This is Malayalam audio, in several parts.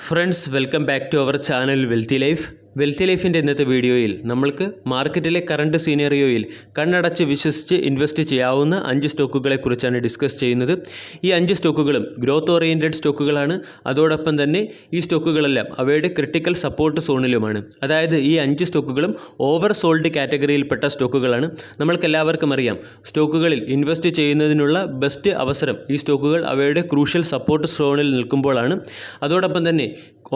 Friends welcome back to our channel wealthy ലൈഫിൻ്റെ ഇന്നത്തെ വീഡിയോയിൽ നമ്മൾക്ക് മാർക്കറ്റിലെ കറണ്ട് സീനറിയോയിൽ കണ്ണടച്ച് വിശ്വസിച്ച് ഇൻവെസ്റ്റ് ചെയ്യാവുന്ന 5 സ്റ്റോക്കുകളെക്കുറിച്ചാണ് ഡിസ്കസ് ചെയ്യുന്നത്. ഈ 5 സ്റ്റോക്കുകളും ഗ്രോത്ത് ഓറിയൻറ്റഡ് സ്റ്റോക്കുകളാണ്. അതോടൊപ്പം തന്നെ ഈ സ്റ്റോക്കുകളെല്ലാം അവയുടെ ക്രിട്ടിക്കൽ സപ്പോർട്ട് സോണിലുമാണ്. അതായത് ഈ 5 സ്റ്റോക്കുകളും ഓവർ സോൾഡ് കാറ്റഗറിയിൽപ്പെട്ട സ്റ്റോക്കുകളാണ്. നമ്മൾക്കെല്ലാവർക്കും അറിയാം, സ്റ്റോക്കുകളിൽ ഇൻവെസ്റ്റ് ചെയ്യുന്നതിനുള്ള ബെസ്റ്റ് അവസരം ഈ സ്റ്റോക്കുകൾ അവയുടെ ക്രൂഷ്യൽ സപ്പോർട്ട് സോണിൽ നിൽക്കുമ്പോഴാണ്. അതോടൊപ്പം തന്നെ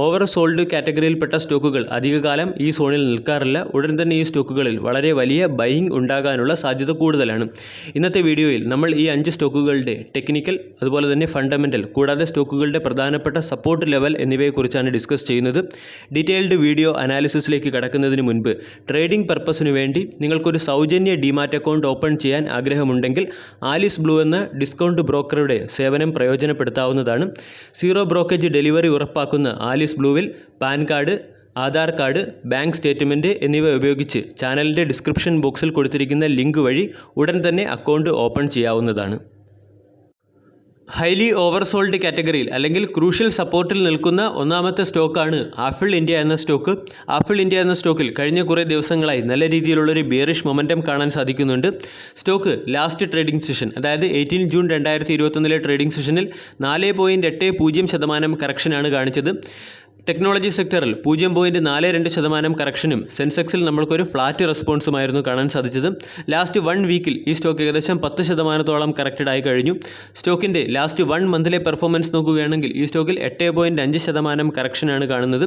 ഓവർ സോൾഡ് കാറ്റഗറിയിൽപ്പെട്ട സ്റ്റോക്കുകൾ അധികകാലം ഈ സോണിൽ നിൽക്കാറില്ല. ഉടൻ തന്നെ ഈ സ്റ്റോക്കുകളിൽ വളരെ വലിയ ബൈയിങ് ഉണ്ടാകാനുള്ള സാധ്യത കൂടുതലാണ്. ഇന്നത്തെ വീഡിയോയിൽ നമ്മൾ ഈ 5 സ്റ്റോക്കുകളുടെ ടെക്നിക്കൽ, അതുപോലെ തന്നെ ഫണ്ടമെൻ്റൽ, കൂടാതെ സ്റ്റോക്കുകളുടെ പ്രധാനപ്പെട്ട സപ്പോർട്ട് ലെവൽ എന്നിവയെക്കുറിച്ചാണ് ഡിസ്കസ് ചെയ്യുന്നത്. ഡീറ്റെയിൽഡ് വീഡിയോ അനാലിസിസിലേക്ക് കടക്കുന്നതിന് മുൻപ് ട്രേഡിംഗ് പർപ്പസിനു വേണ്ടി നിങ്ങൾക്കൊരു സൗജന്യ ഡിമാറ്റ് അക്കൗണ്ട് ഓപ്പൺ ചെയ്യാൻ ആഗ്രഹമുണ്ടെങ്കിൽ ആലിസ് ബ്ലൂ എന്ന ഡിസ്കൗണ്ട് ബ്രോക്കറുടെ സേവനം പ്രയോജനപ്പെടുത്താവുന്നതാണ്. സീറോ ബ്രോക്കേജ് ഡെലിവറി ഉറപ്പാക്കുന്ന ആലിസ് ബ്ലൂവിൽ PAN card, Aadhaar card, bank statement എന്നിവ ഉപയോഗിച്ച് ചാനലിൻ്റെ ഡിസ്ക്രിപ്ഷൻ ബോക്സിൽ കൊടുത്തിരിക്കുന്ന ലിങ്ക് വഴി ഉടൻ തന്നെ അക്കൗണ്ട് ഓപ്പൺ ചെയ്യാവുന്നതാണ്. ഹൈലി ഓവർസോൾഡ് കാറ്റഗറിയിൽ അല്ലെങ്കിൽ ക്രൂഷ്യൽ സപ്പോർട്ടിൽ നിൽക്കുന്ന ഒന്നാമത്തെ സ്റ്റോക്കാണ് ആപ്പിൾ ഇന്ത്യ എന്ന സ്റ്റോക്ക്. ആപ്പിൾ ഇന്ത്യ എന്ന സ്റ്റോക്കിൽ കഴിഞ്ഞ കുറേ ദിവസങ്ങളായി നല്ല രീതിയിലുള്ളൊരു ബിയറിഷ് മൊമെൻറ്റം കാണാൻ സാധിക്കുന്നുണ്ട്. സ്റ്റോക്ക് ലാസ്റ്റ് ട്രേഡിംഗ് സെഷൻ, അതായത് 18 ജൂൺ 2021 ട്രേഡിംഗ് സെഷനിൽ 4.80% കറക്ഷനാണ് കാണിച്ചത്. ടെക്നോളജി സെക്ടറിൽ 0.42% കറക്ഷനും സെൻസെക്സിൽ നമ്മൾക്കൊരു ഫ്ലാറ്റ് റെസ്പോൺസുമായിരുന്നു കാണാൻ സാധിച്ചത്. ലാസ്റ്റ് 1 വീക്കിൽ ഈ സ്റ്റോക്ക് ഏകദേശം 10%-ഓളം കറക്റ്റഡ് ആയി കഴിഞ്ഞു. സ്റ്റോക്കിൻ്റെ ലാസ്റ്റ് 1 മന്തിലെ പെർഫോമൻസ് നോക്കുകയാണെങ്കിൽ ഈ സ്റ്റോക്കിൽ 8.5% കറക്ഷനാണ് കാണുന്നത്.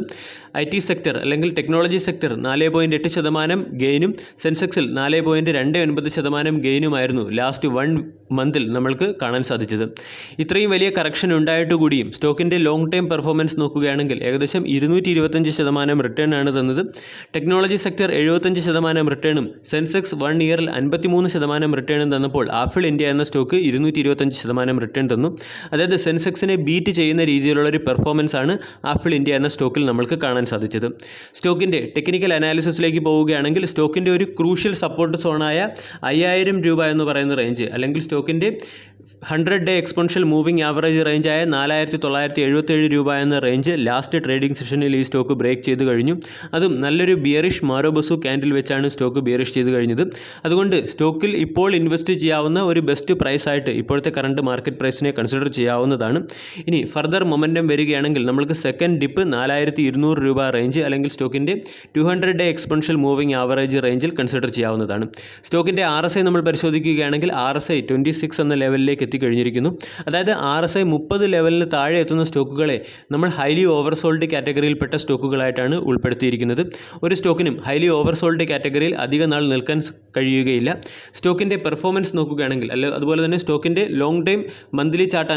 IT സെക്ടർ അല്ലെങ്കിൽ ടെക്നോളജി സെക്ടർ 4.8% ഗെയിനും സെൻസെക്സിൽ 4.29% ഗെയിനുമായിരുന്നു ലാസ്റ്റ് 1 മന്തിൽ നമ്മൾക്ക് കാണാൻ സാധിച്ചത്. ഇത്രയും വലിയ കറക്ഷൻ ഉണ്ടായിട്ട് കൂടിയും സ്റ്റോക്കിൻ്റെ ലോങ് ടൈം പെർഫോമൻസ് നോക്കുകയാണെങ്കിൽ ഏകദേശം 225% റിട്ടേൺ ആണ് തന്നത്. ടെക്നോളജി സെക്ടർ 75% റിട്ടേണും സെൻസെക്സ് 1 ഇയറിൽ 53% റിട്ടേണും തന്നപ്പോൾ ആപ്പിൾ ഇന്ത്യ എന്ന സ്റ്റോക്ക് 225% റിട്ടേൺ തന്നു. അതായത് സെൻസെക്സിനെ ബീറ്റ് ചെയ്യുന്ന രീതിയിലുള്ളൊരു പെർഫോമൻസ് ആണ് ആപ്പിൾ ഇന്ത്യ എന്ന സ്റ്റോക്കിൽ നമ്മൾക്ക് കാണാൻ സാധിച്ചത്. സ്റ്റോക്കിൻ്റെ ടെക്നിക്കൽ അനാലിസിസിലേക്ക് പോവുകയാണെങ്കിൽ സ്റ്റോക്കിൻ്റെ ഒരു ക്രൂഷ്യൽ സപ്പോർട്ട് സോണായ 5000 രൂപ എന്ന് പറയുന്ന റേഞ്ച്, അല്ലെങ്കിൽ സ്റ്റോക്കിൻ്റെ 100-ഡേ എക്സ്പോണൻഷ്യൽ മൂവിംഗ് ആവറേജ് റേഞ്ചായ 4977 രൂപ എന്ന റേഞ്ച് ലാസ്റ്റ് ട്രേഡിംഗ് സെഷനിൽ ഈ സ്റ്റോക്ക് ബ്രേക്ക് ചെയ്ത് കഴിഞ്ഞു. അതും നല്ലൊരു ബിയറിഷ് മാരോബസു ക്യാൻഡിൽ വെച്ചാണ് സ്റ്റോക്ക് ബിയറിഷ് ചെയ്ത് കഴിഞ്ഞത്. അതുകൊണ്ട് സ്റ്റോക്കിൽ ഇപ്പോൾ ഇൻവെസ്റ്റ് ചെയ്യാവുന്ന ഒരു ബെസ്റ്റ് പ്രൈസായിട്ട് ഇപ്പോഴത്തെ കറണ്ട് മാർക്കറ്റ് പ്രൈസിനെ കൺസിഡർ ചെയ്യാവുന്നതാണ്. ഇനി ഫർദർ മൊമെൻറ്റം വരികയാണെങ്കിൽ നമ്മൾക്ക് സെക്കൻഡ് ഡിപ്പ് 4200 രൂപ റേഞ്ച്, അല്ലെങ്കിൽ സ്റ്റോക്കിൻ്റെ 200-ഡേ എക്സ്പോണൻഷ്യൽ മൂവിംഗ് ആവറേജ് റേഞ്ചിൽ കൺസിഡർ ചെയ്യാവുന്നതാണ്. സ്റ്റോക്കിൻ്റെ RSI നമ്മൾ പരിശോധിക്കുകയാണെങ്കിൽ RSI 26 എന്ന ലെവലിലേക്ക് എത്തിക്കഴിഞ്ഞിരിക്കുന്നു. അതായത് RSI 30 ലെവലിന് താഴെ എത്തുന്ന സ്റ്റോക്കുകളെ നമ്മൾ ഹൈലി ഓവർസോൾഡ് കാറ്റഗറിയിൽപ്പെട്ട സ്റ്റോക്കുകളായിട്ടാണ് ഉൾപ്പെടുത്തിയിരിക്കുന്നത്. ഒരു സ്റ്റോക്കിനും ഹൈലി ഓവർസോൾഡ് കാറ്റഗറിയിൽ അധിക നാൾ നിൽക്കാൻ കഴിയുകയില്ല. സ്റ്റോക്കിൻ്റെ പെർഫോമൻസ് നോക്കുകയാണെങ്കിൽ, അതുപോലെ തന്നെ സ്റ്റോക്കിൻ്റെ long time monthly chart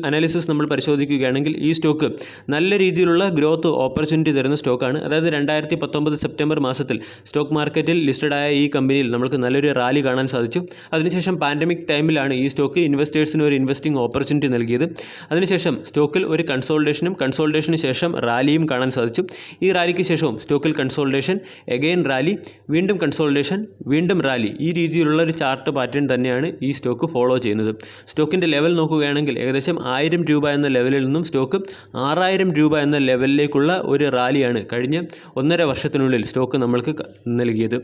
analysis നമ്മൾ പരിശോധിക്കുകയാണെങ്കിൽ ഈ സ്റ്റോക്ക് നല്ല രീതിയിലുള്ള ഗ്രോത്ത് ഓപ്പർച്യൂണിറ്റി തരുന്ന സ്റ്റോക്കാണ്. അതായത് 2019 സെപ്റ്റംബർ മാസത്തിൽ സ്റ്റോക്ക് മാർക്കറ്റിൽ ലിസ്റ്റഡായ ഈ കമ്പനിയിൽ നമുക്ക് നല്ലൊരു റാലി കാണാൻ സാധിച്ചു. അതിനുശേഷം പാൻഡമിക് ടൈമിലാണ് ഈ സ്റ്റോക്ക് ഇൻവെസ്റ്റേഴ്സിന് ഒരു ഇൻവെസ്റ്റിംഗ് ഓപ്പർച്യൂണിറ്റി നൽകിയത്. അതിനുശേഷം സ്റ്റോക്കിൽ ഒരു കൺസോൾട്ടേഷന് ശേഷം റാലിയും കാണാൻ സാധിച്ചു. ഈ റാലിക്ക് ശേഷവും സ്റ്റോക്കിൽ കൺസോൾട്ടേഷൻ, എഗെയിൻ റാലി, വീണ്ടും കൺസോൾട്ടേഷൻ, വീണ്ടും റാലി, ഈ രീതിയിലുള്ള ഒരു ചാർട്ട് പാറ്റേൺ തന്നെയാണ് ഈ സ്റ്റോക്ക് ഫോളോ ചെയ്യുന്നത്. സ്റ്റോക്കിൻ്റെ ലെവൽ നോക്കുകയാണെങ്കിൽ ഏകദേശം 1000 രൂപ എന്ന ലെവലിൽ നിന്നും സ്റ്റോക്ക് 6000 രൂപ എന്ന ലെവലിലേക്കുള്ള ഒരു റാലിയാണ് കഴിഞ്ഞ 1.5 വർഷത്തിനുള്ളിൽ സ്റ്റോക്ക് നമ്മൾക്ക് നൽകിയത്.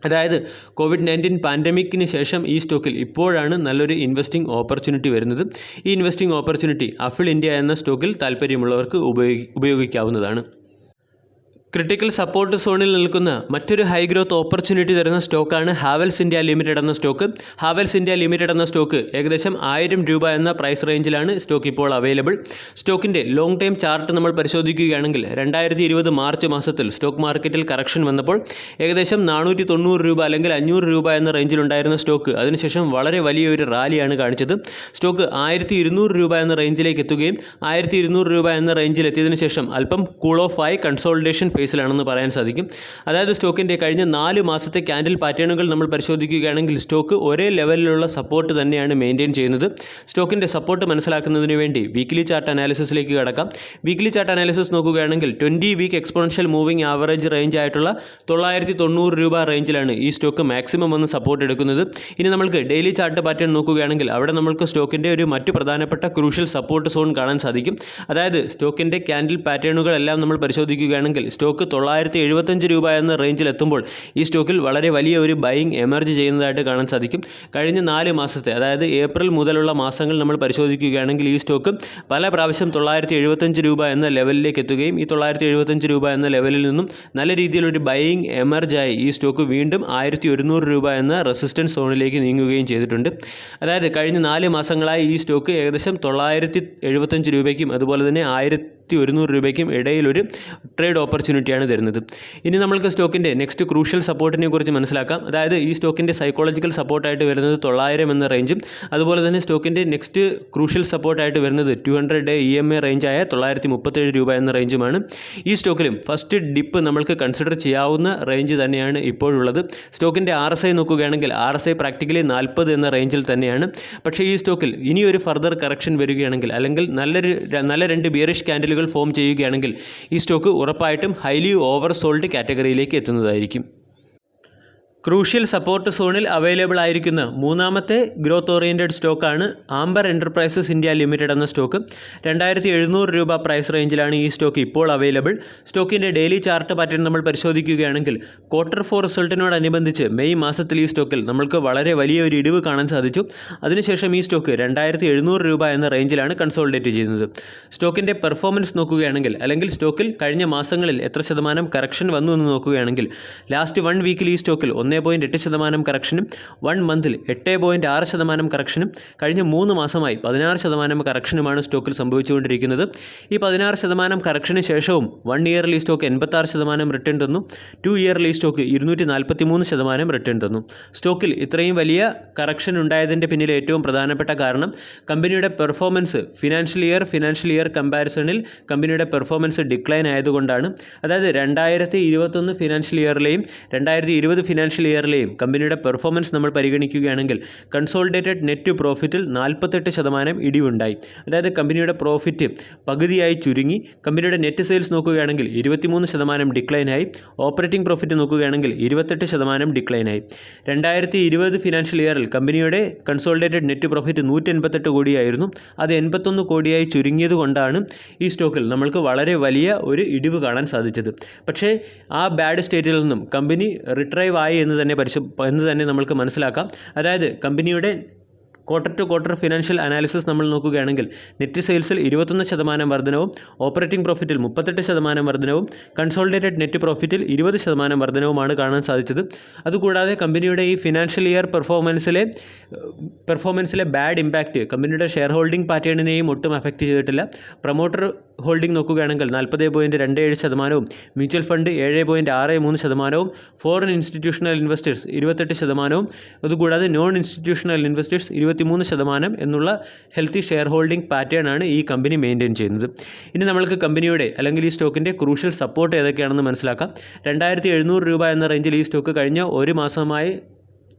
അതായത് COVID-19 പാൻഡമിക്കിന് ശേഷം ഈ സ്റ്റോക്കിൽ ഇപ്പോഴാണ് നല്ലൊരു ഇൻവെസ്റ്റിംഗ് ഓപ്പർച്യൂണിറ്റി വരുന്നത്. ഈ ഇൻവെസ്റ്റിംഗ് ഓപ്പർച്യൂണിറ്റി ആപ്പിൾ ഇന്ത്യ എന്ന സ്റ്റോക്കിൽ താല്പര്യമുള്ളവർക്ക് ഉപയോഗിക്കാവുന്നതാണ്. ക്രിട്ടിക്കൽ സപ്പോർട്ട് സോണിൽ നിൽക്കുന്ന മറ്റൊരു ഹൈ ഗ്രോത്ത് ഓപ്പർച്യൂണിറ്റി തരുന്ന സ്റ്റോക്കാണ് ഹാവൽസ് ഇന്ത്യ ലിമിറ്റഡ് എന്ന സ്റ്റോക്ക്. ഹാവൽസ് ഇന്ത്യ ലിമിറ്റഡ് എന്ന സ്റ്റോക്ക് ഏകദേശം 1000 രൂപ എന്ന പ്രൈസ് റേഞ്ചിലാണ് സ്റ്റോക്ക് ഇപ്പോൾ അവൈലബിൾ. സ്റ്റോക്കിൻ്റെ ലോങ് ടൈം ചാർട്ട് നമ്മൾ പരിശോധിക്കുകയാണെങ്കിൽ 2020 മാർച്ച് മാസത്തിൽ സ്റ്റോക്ക് മാർക്കറ്റിൽ കറക്ഷൻ വന്നപ്പോൾ ഏകദേശം 490 രൂപ അല്ലെങ്കിൽ 500 രൂപ എന്ന റേഞ്ചിലുണ്ടായിരുന്ന സ്റ്റോക്ക് അതിനുശേഷം വളരെ വലിയൊരു റാലിയാണ് കാണിച്ചത്. സ്റ്റോക്ക് 1200 രൂപ എന്ന റേഞ്ചിലേക്ക് എത്തുകയും 1200 രൂപ എന്ന റേഞ്ചിൽ എത്തിയതിനു ശേഷം അല്പം കൂൾ ഓഫ് ആയി കൺസോൾട്ടേഷൻ ഫേസിലാണെന്ന് പറയാൻ സാധിക്കും. അതായത് സ്റ്റോക്കിൻ്റെ കഴിഞ്ഞ 4 മാസത്തെ ക്യാൻഡിൽ പാറ്റേണുകൾ നമ്മൾ പരിശോധിക്കുകയാണെങ്കിൽ സ്റ്റോക്ക് ഒരേ ലെവലിലുള്ള സപ്പോർട്ട് തന്നെയാണ് മെയിൻറ്റെയിൻ ചെയ്യുന്നത്. സ്റ്റോക്കിൻ്റെ സപ്പോർട്ട് മനസ്സിലാക്കുന്നതിന് വേണ്ടി വീക്കിലി ചാർട്ട് അനാലിസിസിലേക്ക് കടക്കാം. വീക്കിലി ചാർട്ട് അനാലിസിസ് നോക്കുകയാണെങ്കിൽ 20 week exponential moving average range ആയിട്ടുള്ള 990 രൂപ റേഞ്ചിലാണ് ഈ സ്റ്റോക്ക് മാക്സിമം വന്ന് സപ്പോർട്ട് എടുക്കുന്നത്. ഇനി നമ്മൾക്ക് ഡെയിലി ചാർട്ട് പാറ്റേൺ നോക്കുകയാണെങ്കിൽ അവിടെ നമ്മൾക്ക് സ്റ്റോക്കിൻ്റെ ഒരു മറ്റു പ്രധാനപ്പെട്ട ക്രൂഷ്യൽ സപ്പോർട്ട് സോൺ കാണാൻ സാധിക്കും. അതായത് സ്റ്റോക്കിൻ്റെ ക്യാൻഡിൽ പാറ്റേണുകളെല്ലാം നമ്മൾ പരിശോധിക്കുകയാണെങ്കിൽ സ്റ്റോക്ക് 975 രൂപ എന്ന റേഞ്ചിൽ എത്തുമ്പോൾ ഈ സ്റ്റോക്കിൽ വളരെ വലിയ ഒരു ബൈയിങ് എമർജ് ചെയ്യുന്നതായിട്ട് കാണാൻ സാധിക്കും. കഴിഞ്ഞ 4 മാസത്തെ അതായത് ഏപ്രിൽ മുതലുള്ള മാസങ്ങൾ നമ്മൾ പരിശോധിക്കുകയാണെങ്കിൽ ഈ സ്റ്റോക്ക് പല പ്രാവശ്യം 975 രൂപ എന്ന ലെവലിലേക്ക് എത്തുകയും ഈ 975 രൂപ എന്ന ലെവലിൽ നിന്നും നല്ല രീതിയിലൊരു ബൈയിങ് എമർജായി ഈ സ്റ്റോക്ക് വീണ്ടും 1100 രൂപ എന്ന റെസിസ്റ്റൻസ് സോണിലേക്ക് നീങ്ങുകയും ചെയ്തിട്ടുണ്ട്. അതായത് കഴിഞ്ഞ 4 മാസങ്ങളായി ഈ സ്റ്റോക്ക് ഏകദേശം 975 രൂപയ്ക്കും അതുപോലെ തന്നെ 1100 രൂപയ്ക്കും ഇടയിലൊരു ട്രേഡ് ഓപ്പർച്യൂണിറ്റിയാണ് തരുന്നത്. ഇനി നമ്മൾക്ക് സ്റ്റോക്കിൻ്റെ നെക്സ്റ്റ് ക്രൂഷ്യൽ സപ്പോർട്ടിനെ കുറിച്ച് മനസ്സിലാക്കാം. അതായത് ഈ സ്റ്റോക്കിൻ്റെ സൈക്കോളജിക്കൽ സപ്പോർട്ടായിട്ട് വരുന്നത് 900 എന്ന റേഞ്ചും അതുപോലെ തന്നെ സ്റ്റോക്കിൻ്റെ നെക്സ്റ്റ് ക്രൂഷ്യൽ സപ്പോർട്ടായിട്ട് വരുന്നത് 200 ഡേ EMA റേഞ്ചായ 937 രൂപ എന്ന റേഞ്ചുമാണ്. ഈ സ്റ്റോക്കിലും ഫസ്റ്റ് ഡിപ്പ് നമ്മൾക്ക് കൺസിഡർ ചെയ്യാവുന്ന റേഞ്ച് തന്നെയാണ് ഇപ്പോഴുള്ളത്. സ്റ്റോക്കിൻ്റെ RSI നോക്കുകയാണെങ്കിൽ RSI പ്രാക്ടിക്കലി 40 എന്ന റേഞ്ചിൽ തന്നെയാണ്. പക്ഷേ ഈ സ്റ്റോക്കിൽ ഇനിയൊരു ഫർദർ കറക്ഷൻ വരികയാണെങ്കിൽ അല്ലെങ്കിൽ നല്ല 2 ബിയറിഷ് ക്യാൻഡിലുകൾ ഫോം ചെയ്യുകയാണെങ്കിൽ ഈ സ്റ്റോക്ക് ഉറപ്പായിട്ടും ഹൈലി ഓവർ സോൾഡ് കാറ്റഗറിയിലേക്ക് എത്തുന്നതായിരിക്കും. ക്രൂഷ്യൽ സപ്പോർട്ട് സോണിൽ അവൈലബിൾ ആയിരിക്കുന്ന മൂന്നാമത്തെ ഗ്രോത്ത് ഓറിയൻറ്റഡ് സ്റ്റോക്കാണ് ആംബർ എൻ്റർപ്രൈസസ് ഇന്ത്യ ലിമിറ്റഡ് എന്ന സ്റ്റോക്ക്. 2700 രൂപ പ്രൈസ് റേഞ്ചിലാണ് ഈ സ്റ്റോക്ക് ഇപ്പോൾ അവൈലബിൾ. സ്റ്റോക്കിൻ്റെ ഡെയിലി ചാർട്ട് പാറ്റേൺ നമ്മൾ പരിശോധിക്കുകയാണെങ്കിൽ Q4 റിസൾട്ടിനോടനുബന്ധിച്ച് മെയ് മാസത്തിൽ ഈ സ്റ്റോക്കിൽ നമ്മൾക്ക് വളരെ വലിയ ഒരു ഇടിവ് കാണാൻ സാധിച്ചു. അതിനുശേഷം ഈ സ്റ്റോക്ക് 2700 രൂപ എന്ന റേഞ്ചിലാണ് കൺസോളിഡേറ്റ് ചെയ്യുന്നത്. സ്റ്റോക്കിൻ്റെ പെർഫോമൻസ് നോക്കുകയാണെങ്കിൽ അല്ലെങ്കിൽ സ്റ്റോക്കിൽ കഴിഞ്ഞ മാസങ്ങളിൽ എത്ര ശതമാനം കറക്ഷൻ വന്നു എന്ന് നോക്കുകയാണെങ്കിൽ ലാസ്റ്റ് 1 വീക്കിൽ ഈ സ്റ്റോക്കിൽ 1.8% കറക്ഷനും 1 മന്തിൽ 8.6% കറക്ഷനും കഴിഞ്ഞ 3 മാസമായി 16% കറക്ഷനുമാണ് സ്റ്റോക്കിൽ സംഭവിച്ചുകൊണ്ടിരിക്കുന്നത്. ഈ 16% കറക്ഷന് ശേഷവും 1 ഇയറിൽ ഈ സ്റ്റോക്ക് 86% റിട്ടേൺ തന്നു. 2 ഇയറിൽ ഈ സ്റ്റോക്ക് 243% റിട്ടേൺ തന്നു. സ്റ്റോക്കിൽ ഇത്രയും വലിയ കറക്ഷൻ ഉണ്ടായതിൻ്റെ പിന്നിൽ ഏറ്റവും പ്രധാനപ്പെട്ട കാരണം കമ്പനിയുടെ പെർഫോമൻസ് ഫിനാൻഷ്യൽ ഇയർ കമ്പാരിസണിൽ കമ്പനിയുടെ പെർഫോമൻസ് ഡിക്ലൈൻ ആയതുകൊണ്ടാണ്. അതായത് 2021 ഫിനാൻഷ്യൽ ഇയറിലെയും 2020 ഫിനാൻഷ്യൽ ഇയറിലെയും കമ്പനിയുടെ പെർഫോമൻസ് നമ്മൾ പരിഗണിക്കുകയാണെങ്കിൽ കൺസോളിഡേറ്റഡ് നെറ്റ് പ്രോഫിറ്റിൽ 48% ഇടിവുണ്ടായി. അതായത് കമ്പനിയുടെ പ്രോഫിറ്റ് പകുതിയായി ചുരുങ്ങി. കമ്പനിയുടെ നെറ്റ് സെയിൽസ് നോക്കുകയാണെങ്കിൽ 23% ഡിക്ലൈനായി. ഓപ്പറേറ്റിംഗ് പ്രോഫിറ്റ് നോക്കുകയാണെങ്കിൽ 28% ഡിക്ലൈനായി. 2020 ഫിനാൻഷ്യൽ ഇയറിൽ കമ്പനിയുടെ കൺസോളിഡേറ്റഡ് നെറ്റ് പ്രോഫിറ്റ് 188 കോടിയായിരുന്നു. അത് 81 കോടിയായി ചുരുങ്ങിയത് കൊണ്ടാണ് ഈ സ്റ്റോക്കിൽ നമ്മൾക്ക് വളരെ വലിയ ഒരു ഇടിവ് കാണാൻ സാധിച്ചത്. പക്ഷേ ആ ബാഡ് സ്റ്റേറ്റിൽ നിന്നും കമ്പനി റിട്രൈവ് ആയി എന്ന് തന്നെ നമ്മൾക്ക് മനസ്സിലാക്കാം. അതായത് കമ്പനിയുടെ ക്വാർട്ടർ ഫിനാൻഷ്യൽ അനാലിസിസ് നമ്മൾ നോക്കുകയാണെങ്കിൽ നെറ്റ് സെയിൽസിൽ 21% വർധനവും ഓപ്പറേറ്റിംഗ് പ്രോഫിറ്റിൽ 38% വർധനവും കൺസോളിഡേറ്റഡ് നെറ്റ് പ്രോഫിറ്റിൽ 20% വർധനവുമാണ് കാണാൻ സാധിച്ചത്. അതുകൂടാതെ കമ്പനിയുടെ ഈ ഫിനാൻഷ്യൽ ഇയർ പെർഫോമൻസിലെ ബാഡ് ഇമ്പാക്റ്റ് കമ്പനിയുടെ ഷെയർ ഹോൾഡിംഗ് പാറ്റേണിനെയും ഒട്ടും അഫക്റ്റ് ചെയ്തിട്ടില്ല. പ്രൊമോട്ടർ ഹോൾഡിംഗ് നോക്കുകയാണെങ്കിൽ 40.27%, mutual fund 7.63%, foreign institutional investors 28%, അതുകൂടാതെ നോൺ ഇൻസ്റ്റിറ്റ്യൂഷണൽ ഇൻവെസ്റ്റേഴ്സ് 23% എന്നുള്ള ഹെൽത്തി ഷെയർ ഹോൾഡിംഗ് പാറ്റേൺ ആണ് ഈ കമ്പനി മെയിൻറ്റെയിൻ ചെയ്യുന്നത്. ഇനി നമ്മൾക്ക് കമ്പനിയുടെ അല്ലെങ്കിൽ ഈ സ്റ്റോക്കിൻ്റെ ക്രൂഷ്യൽ സപ്പോർട്ട് ഏതൊക്കെയാണെന്ന് മനസ്സിലാക്കാം. 2700 രൂപ എന്ന റേഞ്ചിൽ ഈ സ്റ്റോക്ക് കഴിഞ്ഞ 1 മാസമായി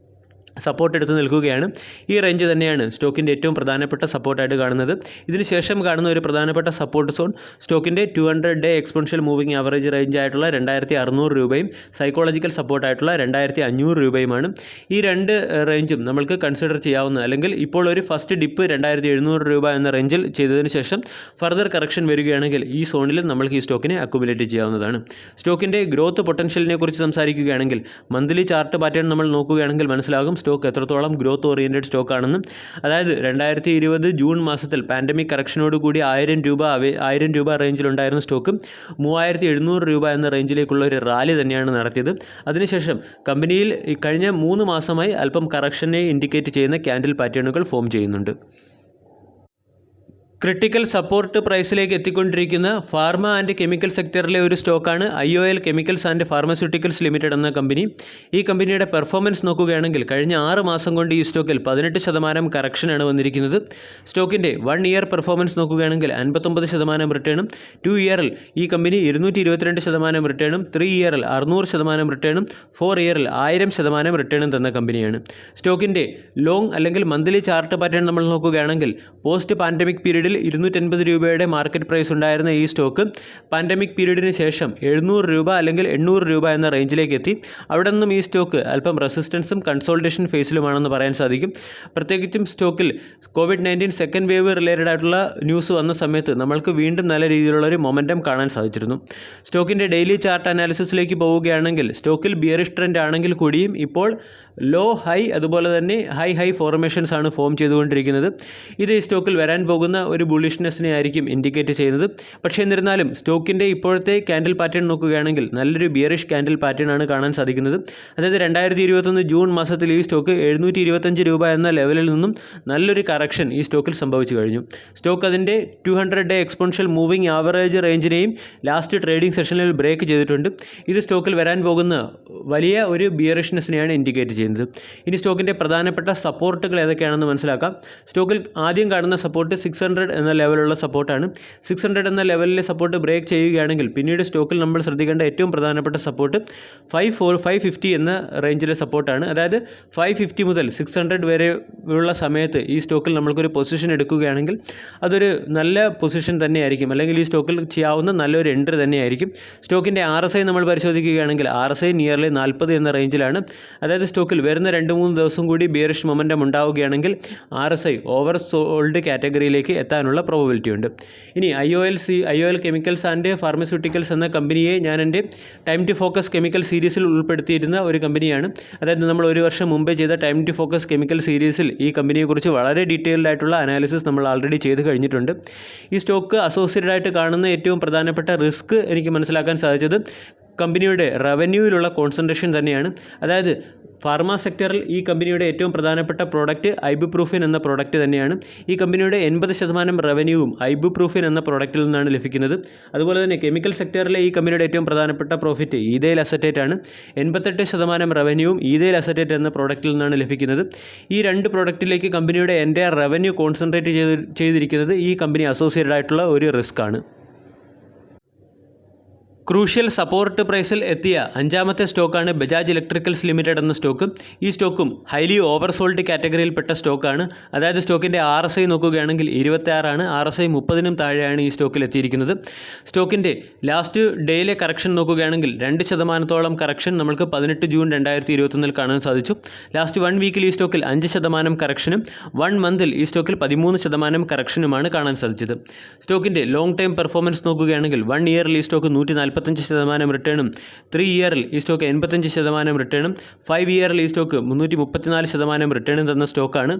സപ്പോർട്ട് എടുത്ത് നിൽക്കുകയാണ്. ഈ റേഞ്ച് തന്നെയാണ് സ്റ്റോക്കിൻ്റെ ഏറ്റവും പ്രധാനപ്പെട്ട സപ്പോർട്ടായിട്ട് കാണുന്നത്. ഇതിന് ശേഷം കാണുന്ന ഒരു പ്രധാനപ്പെട്ട സപ്പോർട്ട് സോൺ സ്റ്റോക്കിൻ്റെ 200 day exponential moving average range ആയിട്ടുള്ള 2600 രൂപയും സൈക്കോളജിക്കൽ സപ്പോർട്ടായിട്ടുള്ള 2500 രൂപയുമാണ്. ഈ 2 റേഞ്ചും നമ്മൾക്ക് കൺസിഡർ ചെയ്യാവുന്ന അല്ലെങ്കിൽ ഇപ്പോൾ ഒരു ഫസ്റ്റ് ഡിപ്പ് 2700 രൂപ എന്ന റേഞ്ചിൽ ചെയ്തതിന് ശേഷം ഫർദർ കറക്ഷൻ വരികയാണെങ്കിൽ ഈ സോണിൽ നമ്മൾക്ക് ഈ സ്റ്റോക്കിനെ അക്കുമുലേറ്റ് ചെയ്യാവുന്നതാണ്. സ്റ്റോക്കിൻ്റെ ഗ്രോത്ത് പൊട്ടൻഷ്യലിനെ കുറിച്ച് സംസാരിക്കുകയാണെങ്കിൽ മന്ത്ലി ചാർട്ട് പാറ്റേൺ നമ്മൾ നോക്കുകയാണെങ്കിൽ മനസ്സിലാകും സ്റ്റോക്ക് എത്രത്തോളം ഗ്രോത്ത് ഓറിയൻറ്റഡ് സ്റ്റോക്കാണെന്നും. അതായത് 2020 ജൂൺ മാസത്തിൽ പാൻഡമിക് കറക്ഷനോടുകൂടി 1000 രൂപ റേഞ്ചിലുണ്ടായിരുന്ന സ്റ്റോക്ക് 3700 രൂപ എന്ന റേഞ്ചിലേക്കുള്ള ഒരു റാലി തന്നെയാണ് നടത്തിയത്. അതിനുശേഷം കമ്പനിയിൽ കഴിഞ്ഞ 3 മാസമായി അല്പം കറക്ഷനെ ഇൻഡിക്കേറ്റ് ചെയ്യുന്ന ക്യാൻഡിൽ പാറ്റേണുകൾ ഫോം ചെയ്യുന്നുണ്ട്. ക്രിട്ടിക്കൽ സപ്പോർട്ട് പ്രൈസിലേക്ക് എത്തിക്കൊണ്ടിരിക്കുന്ന ഫാർമ ആൻഡ് കെമിക്കൽ സെക്ടറിലെ ഒരു സ്റ്റോക്കാണ് IOL chemicals and pharmaceuticals limited എന്ന കമ്പനി. ഈ കമ്പനിയുടെ പെർഫോമൻസ് നോക്കുകയാണെങ്കിൽ കഴിഞ്ഞ 6 മാസം കൊണ്ട് ഈ സ്റ്റോക്കിൽ 18% കറക്ഷനാണ് വന്നിരിക്കുന്നത്. സ്റ്റോക്കിൻ്റെ 1 ഇയർ പെർഫോമൻസ് നോക്കുകയാണെങ്കിൽ 59% റിട്ടേണും, 2 ഇയറിൽ ഈ കമ്പനി 222% റിട്ടേണും, 3 ഇയറിൽ 600% റിട്ടേണും, 4 ഇയറിൽ 1000% റിട്ടേണും തന്ന കമ്പനിയാണ്. സ്റ്റോക്കിൻ്റെ ലോങ് അല്ലെങ്കിൽ മന്ത്ലി ചാർട്ട് പാറ്റേൺ നമ്മൾ നോക്കുകയാണെങ്കിൽ പോസ്റ്റ് പാൻഡമിക് പീരീഡിൽ 280 രൂപയുടെ മാർക്കറ്റ് പ്രൈസ് ഉണ്ടായിരുന്ന ഈ സ്റ്റോക്ക് പാൻഡമിക് പീരീഡിന് ശേഷം 700 രൂപ അല്ലെങ്കിൽ 800 രൂപ എന്ന റേഞ്ചിലേക്ക് എത്തി. അവിടെ നിന്നും ഈ സ്റ്റോക്ക് അല്പം റെസിസ്റ്റൻസും കൺസോൾട്ടേഷൻ ഫേസിലുമാണെന്ന് പറയാൻ സാധിക്കും. പ്രത്യേകിച്ചും സ്റ്റോക്കിൽ COVID-19 സെക്കൻഡ് വേവ് റിലേറ്റഡ് ആയിട്ടുള്ള ന്യൂസ് വന്ന സമയത്ത് നമ്മൾക്ക് വീണ്ടും നല്ല രീതിയിലുള്ള ഒരു മൊമെൻറ്റം കാണാൻ സാധിച്ചിരുന്നു. സ്റ്റോക്കിൻ്റെ ഡെയിലി ചാർട്ട് അനാലിസിസിലേക്ക് പോവുകയാണെങ്കിൽ സ്റ്റോക്കിൽ ബിയറിഷ് ട്രെൻഡ് ആണെങ്കിൽ കൂടിയും ഇപ്പോൾ ലോ ഹൈ അതുപോലെ തന്നെ ഹൈ ഫോർമേഷൻസ് ആണ് ഫോം ചെയ്തുകൊണ്ടിരിക്കുന്നത്. ഇത് ഈ സ്റ്റോക്കിൽ വരാൻ പോകുന്ന ഒരു ബുള്ളിഷ്നെസ്സിനെ ആയിരിക്കും ഇൻഡിക്കേറ്റ് ചെയ്യുന്നത്. പക്ഷേ എന്നിരുന്നാലും സ്റ്റോക്കിൻ്റെ ഇപ്പോഴത്തെ ക്യാൻഡിൽ പാറ്റേൺ നോക്കുകയാണെങ്കിൽ നല്ലൊരു ബിയറിഷ് ക്യാൻഡിൽ പാറ്റേൺ ആണ് കാണാൻ സാധിക്കുന്നത്. അതായത് 2021 ജൂൺ മാസത്തിൽ ഈ സ്റ്റോക്ക് 725 രൂപ എന്ന ലെവലിൽ നിന്നും നല്ലൊരു കറക്ഷൻ ഈ സ്റ്റോക്കിൽ സംഭവിച്ചു കഴിഞ്ഞു. സ്റ്റോക്ക് അതിൻ്റെ 200 ഡേ എക്സ്പോണൻഷ്യൽ മൂവിംഗ് ആവറേജ് റേഞ്ചിനെയും ലാസ്റ്റ് ട്രേഡിംഗ് സെഷനിൽ ബ്രേക്ക് ചെയ്തിട്ടുണ്ട്. ഇത് സ്റ്റോക്കിൽ വരാൻ പോകുന്ന വലിയ ഒരു ബിയറിഷ്നെസ്സിനെയാണ് ഇൻഡിക്കേറ്റ് ചെയ്യുന്നത്. ഇനി സ്റ്റോക്കിൻ്റെ പ്രധാനപ്പെട്ട സപ്പോർട്ടുകൾ ഏതൊക്കെയാണെന്ന് മനസ്സിലാക്കാം. സ്റ്റോക്കിൽ ആദ്യം കാണുന്ന സപ്പോർട്ട് 600 എന്ന ലെവലുള്ള സപ്പോർട്ടാണ്. 600 എന്ന ലെവലിലെ സപ്പോർട്ട് ബ്രേക്ക് ചെയ്യുകയാണെങ്കിൽ പിന്നീട് സ്റ്റോക്കിൽ നമ്മൾ ശ്രദ്ധിക്കേണ്ട ഏറ്റവും പ്രധാനപ്പെട്ട സപ്പോർട്ട് 550 എന്ന റേഞ്ചിലെ സപ്പോർട്ടാണ്. അതായത് 550 മുതൽ 600 വരെ ഉള്ള സമയത്ത് ഈ സ്റ്റോക്കിൽ നമ്മൾക്കൊരു പൊസിഷൻ എടുക്കുകയാണെങ്കിൽ അതൊരു നല്ല പൊസിഷൻ തന്നെയായിരിക്കും, അല്ലെങ്കിൽ ഈ സ്റ്റോക്കിൽ ചെയ്യാവുന്ന നല്ലൊരു എൻട്രി തന്നെയായിരിക്കും. സ്റ്റോക്കിൻ്റെ RSI നമ്മൾ പരിശോധിക്കുകയാണെങ്കിൽ RSI നിയർലി 40 എന്ന റേഞ്ചിലാണ്. അതായത് സ്റ്റോക്കിൽ വരുന്ന 2-3 ദിവസം കൂടി ബിയറിഷ് മൊമെൻറ്റം ഉണ്ടാവുകയാണെങ്കിൽ RSI ഓവർ സോൾഡ് കാറ്റഗറിയിലേക്ക് എത്താനുള്ള പ്രോബബിലിറ്റി ഉണ്ട്. ഇനി IOL കെമിക്കൽസ് ആൻഡ് ഫാർമസ്യൂട്ടിക്കൽസ് എന്ന കമ്പനിയെ ഞാൻ എൻ്റെ ടൈം ടു ഫോക്കസ് കെമിക്കൽ സീരീസിൽ ഉൾപ്പെടുത്തിയിരുന്ന ഒരു കമ്പനിയാണ്. അതായത് നമ്മൾ 1 വർഷം മുമ്പേ ചെയ്ത ടൈം ടു ഫോക്കസ് കെമിക്കൽ സീരീസിൽ ഈ കമ്പനിയെക്കുറിച്ച് വളരെ ഡീറ്റെയിൽഡ് ആയിട്ടുള്ള അനാലിസിസ് നമ്മൾ ആൾറെഡി ചെയ്ത് കഴിഞ്ഞിട്ടുണ്ട്. ഈ സ്റ്റോക്ക് അസോസിയേറ്റഡ് ആയിട്ട് കാണുന്ന ഏറ്റവും പ്രധാനപ്പെട്ട റിസ്ക് എനിക്ക് മനസ്സിലാക്കാൻ സാധിച്ചത് കമ്പനിയുടെ റവന്യൂവിലുള്ള കോൺസെൻട്രേഷൻ തന്നെയാണ്. അതായത് ഫാർമ സെക്ടറിൽ ഈ കമ്പനിയുടെ ഏറ്റവും പ്രധാനപ്പെട്ട പ്രോഡക്റ്റ് ഐബുപ്രൂഫിൻ എന്ന പ്രോഡക്റ്റ് തന്നെയാണ്. ഈ കമ്പനിയുടെ 80% റവന്യൂവും ഐബുപ്രൂഫിൻ എന്ന പ്രോഡക്റ്റിൽ നിന്നാണ് ലഭിക്കുന്നത്. അതുപോലെ തന്നെ കെമിക്കൽ സെക്ടറിലെ ഈ കമ്പനിയുടെ ഏറ്റവും പ്രധാനപ്പെട്ട പ്രോഫിറ്റ് ഈഥൈൽ അസറ്റേറ്റ് ആണ്. 88% റവന്യൂവും ഈഥൈൽ അസറ്റേറ്റ് എന്ന പ്രോഡക്റ്റിൽ നിന്നാണ് ലഭിക്കുന്നത്. ഈ 2 പ്രോഡക്റ്റിലേക്ക് കമ്പനിയുടെ എൻ്റെ റവന്യൂ കോൺസെൻട്രേറ്റ് ചെയ്തിരിക്കുന്നത് ഈ കമ്പനി അസോസിയേറ്റഡ് ആയിട്ടുള്ള ഒരു റിസ്ക് ആണ്. ക്രൂഷ്യൽ സപ്പോർട്ട് പ്രൈസിൽ എത്തിയ 5ാമത്തെ സ്റ്റോക്കാണ് ബജാജ് ഇലക്ട്രിക്കൽസ് ലിമിറ്റഡ് എന്ന സ്റ്റോക്ക്. ഈ സ്റ്റോക്കും ഹൈലി ഓവർസോൾഡ് കാറ്റഗറിയിൽപ്പെട്ട സ്റ്റോക്കാണ്. അതായത് സ്റ്റോക്കിൻ്റെ RSI നോക്കുകയാണെങ്കിൽ 26 ആണ്. RSI 30-നും താഴെയാണ് ഈ സ്റ്റോക്കിൽ എത്തിയിരിക്കുന്നത്. സ്റ്റോക്കിൻ്റെ ലാസ്റ്റ് ഡേയിലെ കറക്ഷൻ നോക്കുകയാണെങ്കിൽ 2% കറക്ഷൻ നമുക്ക് 18 ജൂൺ 2021 കാണാൻ സാധിച്ചു. ലാസ്റ്റ് 1 വീക്കിൽ ഈ സ്റ്റോക്കിൽ 5% കറക്ഷനും 1 മന്തിൽ ഈ സ്റ്റോക്കിൽ 13% കറക്ഷനുമാണ് കാണാൻ സാധിച്ചത്. സ്റ്റോക്കിൻ്റെ ലോങ് ടൈം പെർഫോമൻസ് നോക്കുകയാണെങ്കിൽ 1 ഇയറിൽ ഈ സ്റ്റോക്ക് 145% റിട്ടേണും, 3 ഇയറിൽ ഈ സ്റ്റോക്ക് 85% റിട്ടേണും, 5 ഇയറിൽ ഈ സ്റ്റോക്ക് 334% റിട്ടേണും തന്ന സ്റ്റോക്കാണ്.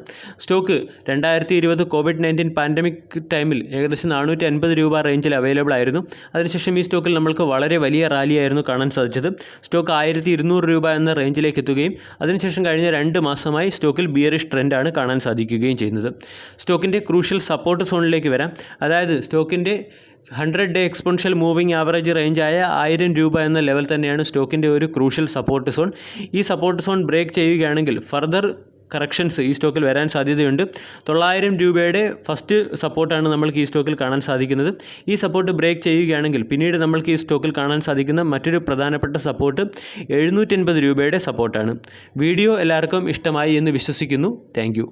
സ്റ്റോക്ക് 2020 COVID-19 പാൻഡമിക് ടൈമിൽ ഏകദേശം 450 രൂപ റേഞ്ചിൽ അവൈലബിൾ ആയിരുന്നു. അതിനുശേഷം ഈ സ്റ്റോക്കിൽ നമ്മൾക്ക് വളരെ വലിയ റാലിയായിരുന്നു കാണാൻ സാധിച്ചത്. സ്റ്റോക്ക് 1200 രൂപ എന്ന റേഞ്ചിലേക്ക് എത്തുകയും അതിനുശേഷം കഴിഞ്ഞ 2 മാസമായി സ്റ്റോക്കിൽ ബിയറിഷ് ട്രെൻഡാണ് കാണാൻ സാധിക്കുകയും ചെയ്യുന്നത്. സ്റ്റോക്കിൻ്റെ ക്രൂഷ്യൽ സപ്പോർട്ട് സോണിലേക്ക് വരാം. അതായത് സ്റ്റോക്കിൻ്റെ 100 ഡേ എക്സ്പോണൻഷ്യൽ മൂവിംഗ് ആവറേജ് റേഞ്ചായ 1000 രൂപ എന്ന ലെവൽ തന്നെയാണ് സ്റ്റോക്കിൻ്റെ ഒരു ക്രൂഷ്യൽ സപ്പോർട്ട് സോൺ. ഈ സപ്പോർട്ട് സോൺ ബ്രേക്ക് ചെയ്യുകയാണെങ്കിൽ ഫർദർ കറക്ഷൻസ് ഈ സ്റ്റോക്കിൽ വരാൻ സാധ്യതയുണ്ട്. 900 രൂപയുടെ ഫസ്റ്റ് സപ്പോർട്ടാണ് നമ്മൾക്ക് ഈ സ്റ്റോക്കിൽ കാണാൻ സാധിക്കുന്നത്. ഈ സപ്പോർട്ട് ബ്രേക്ക് ചെയ്യുകയാണെങ്കിൽ പിന്നീട് നമ്മൾക്ക് ഈ സ്റ്റോക്കിൽ കാണാൻ സാധിക്കുന്ന മറ്റൊരു പ്രധാനപ്പെട്ട സപ്പോർട്ട് 780 രൂപയുടെ സപ്പോർട്ടാണ്. വീഡിയോ എല്ലാവർക്കും ഇഷ്ടമായി എന്ന് വിശ്വസിക്കുന്നു. താങ്ക്